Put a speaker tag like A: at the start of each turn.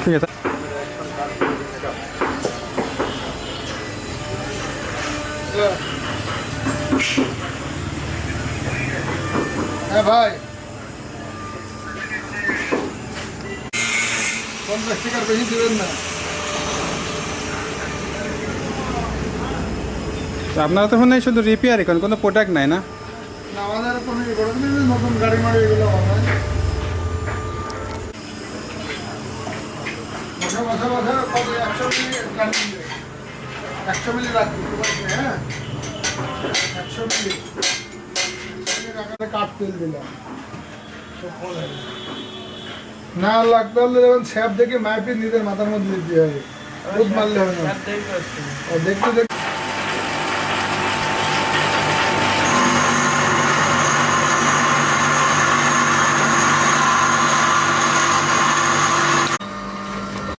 A: ঠিক আছে।
B: হ্যাঁ ভাই, 50 টাকার বেশি দেবেন না।
A: আপনারা তো মনে হয় শুধু রিপেয়ারই করেন, কোনো প্রোডাক্ট নাই না?
B: না, আমাদের কোনো ইয়ে করে দিন, নতুন গাড়ি মাড়ি এগুলো বানায়। বসে বসে বসে কত 100 মিলি গাড়ি 100 মিলি রাখি, হ্যাঁ 100 মিলি রাখাতে কাঠ তেল দিলাম। না লাগতে হলে যখন স্যাপ দেখে মাইপি নিজের মাথার মধ্যে দিতে হবে, দুধ মারলে হবে না। দেখতে দেখতে